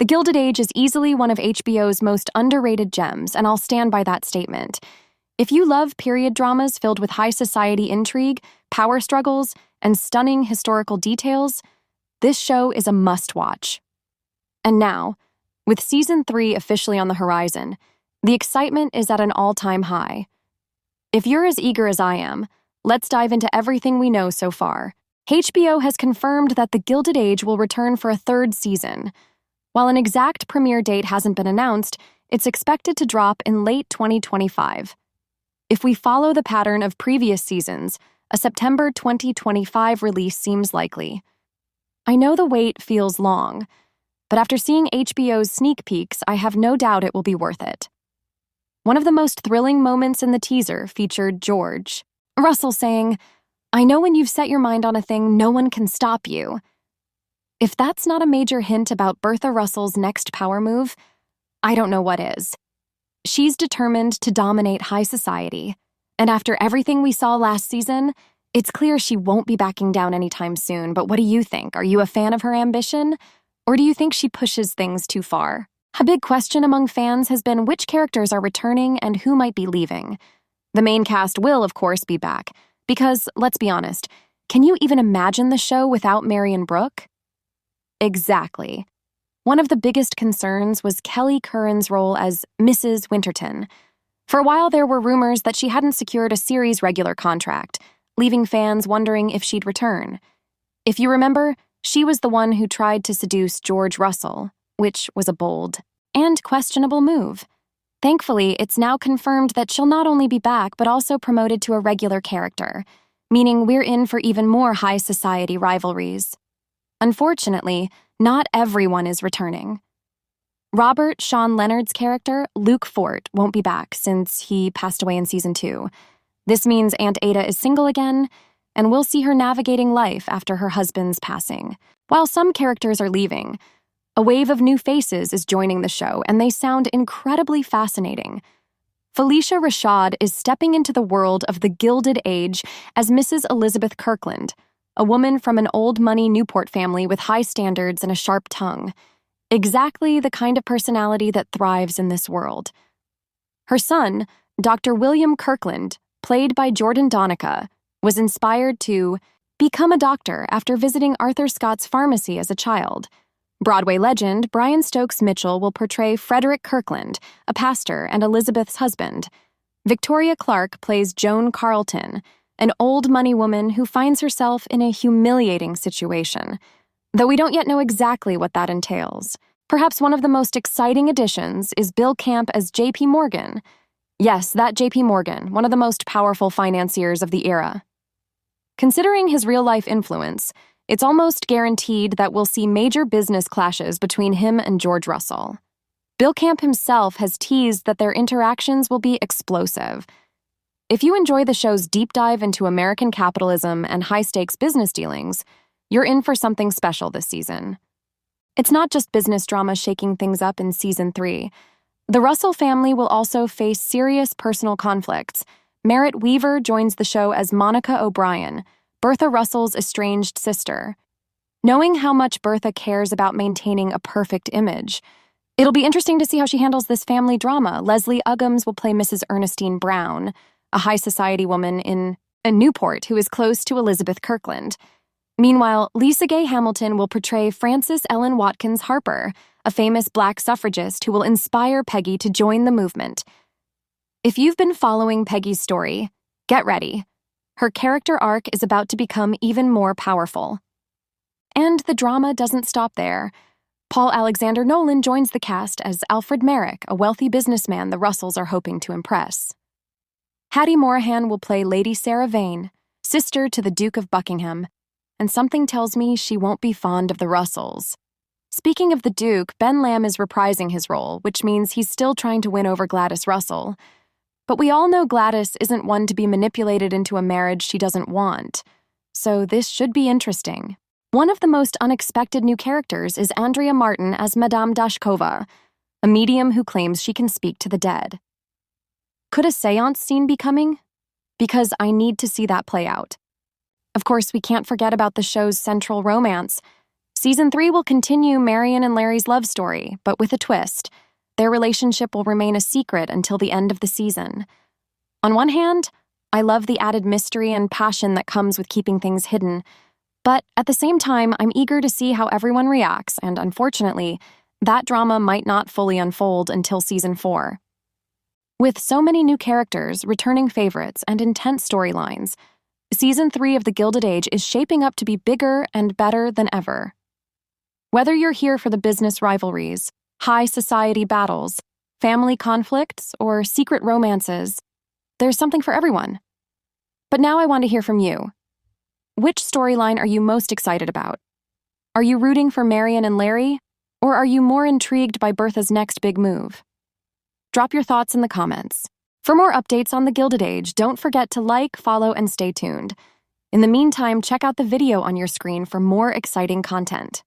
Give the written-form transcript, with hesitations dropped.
The Gilded Age is easily one of HBO's most underrated gems, and I'll stand by that statement. If you love period dramas filled with high society intrigue, power struggles, and stunning historical details, this show is a must-watch. And now, with Season 3 officially on the horizon, the excitement is at an all-time high. If you're as eager as I am, let's dive into everything we know so far. HBO has confirmed that The Gilded Age will return for a third season. While an exact premiere date hasn't been announced, it's expected to drop in late 2025. If we follow the pattern of previous seasons, a September 2025 release seems likely. I know the wait feels long, but after seeing HBO's sneak peeks, I have no doubt it will be worth it. One of the most thrilling moments in the teaser featured George Russell saying, "I know when you've set your mind on a thing, no one can stop you." If that's not a major hint about Bertha Russell's next power move, I don't know what is. She's determined to dominate high society, and after everything we saw last season, it's clear she won't be backing down anytime soon. But what do you think? Are you a fan of her ambition? Or do you think she pushes things too far? A big question among fans has been which characters are returning and who might be leaving. The main cast will, of course, be back, because, let's be honest, can you even imagine the show without Marian Brook? Exactly. One of the biggest concerns was Kelly Curran's role as Mrs. Winterton. For a while, there were rumors that she hadn't secured a series regular contract, leaving fans wondering if she'd return. If you remember, she was the one who tried to seduce George Russell, which was a bold and questionable move. Thankfully, it's now confirmed that she'll not only be back, but also promoted to a regular character, meaning we're in for even more high society rivalries. Unfortunately, not everyone is returning. Robert Sean Leonard's character, Luke Fort, won't be back since he passed away in Season 2. This means Aunt Ada is single again, and we'll see her navigating life after her husband's passing. While some characters are leaving, a wave of new faces is joining the show, and they sound incredibly fascinating. Felicia Rashad is stepping into the world of the Gilded Age as Mrs. Elizabeth Kirkland, a woman from an old-money Newport family with high standards and a sharp tongue. Exactly the kind of personality that thrives in this world. Her son, Dr. William Kirkland, played by Jordan Donica, was inspired to become a doctor after visiting Arthur Scott's pharmacy as a child. Broadway legend Brian Stokes Mitchell will portray Frederick Kirkland, a pastor and Elizabeth's husband. Victoria Clark plays Joan Carlton, an old money woman who finds herself in a humiliating situation, though we don't yet know exactly what that entails. Perhaps one of the most exciting additions is Bill Camp as J.P. Morgan. Yes, that J.P. Morgan, one of the most powerful financiers of the era. Considering his real-life influence, it's almost guaranteed that we'll see major business clashes between him and George Russell. Bill Camp himself has teased that their interactions will be explosive. If you enjoy the show's deep dive into American capitalism and high-stakes business dealings, you're in for something special this season. It's not just business drama shaking things up in Season 3. The Russell family will also face serious personal conflicts. Merritt Weaver joins the show as Monica O'Brien, Bertha Russell's estranged sister. Knowing how much Bertha cares about maintaining a perfect image, it'll be interesting to see how she handles this family drama. Leslie Uggams will play Mrs. Ernestine Brown, a high society woman in Newport who is close to Elizabeth Kirkland. Meanwhile, Lisa Gay Hamilton will portray Frances Ellen Watkins Harper, a famous Black suffragist who will inspire Peggy to join the movement. If you've been following Peggy's story, get ready. Her character arc is about to become even more powerful. And the drama doesn't stop there. Paul Alexander Nolan joins the cast as Alfred Merrick, a wealthy businessman the Russells are hoping to impress. Hattie Morahan will play Lady Sarah Vane, sister to the Duke of Buckingham, and something tells me she won't be fond of the Russells. Speaking of the Duke, Ben Lamb is reprising his role, which means he's still trying to win over Gladys Russell. But we all know Gladys isn't one to be manipulated into a marriage she doesn't want, so this should be interesting. One of the most unexpected new characters is Andrea Martin as Madame Dashkova, a medium who claims she can speak to the dead. Could a seance scene be coming? Because I need to see that play out. Of course, we can't forget about the show's central romance. Season 3 will continue Marian and Larry's love story, but with a twist. Their relationship will remain a secret until the end of the season. On one hand, I love the added mystery and passion that comes with keeping things hidden, but at the same time, I'm eager to see how everyone reacts, and unfortunately, that drama might not fully unfold until Season 4. With so many new characters, returning favorites, and intense storylines, Season 3 of The Gilded Age is shaping up to be bigger and better than ever. Whether you're here for the business rivalries, high society battles, family conflicts, or secret romances, there's something for everyone. But now I want to hear from you. Which storyline are you most excited about? Are you rooting for Marian and Larry, or are you more intrigued by Bertha's next big move? Drop your thoughts in the comments. For more updates on The Gilded Age, don't forget to like, follow, and stay tuned. In the meantime, check out the video on your screen for more exciting content.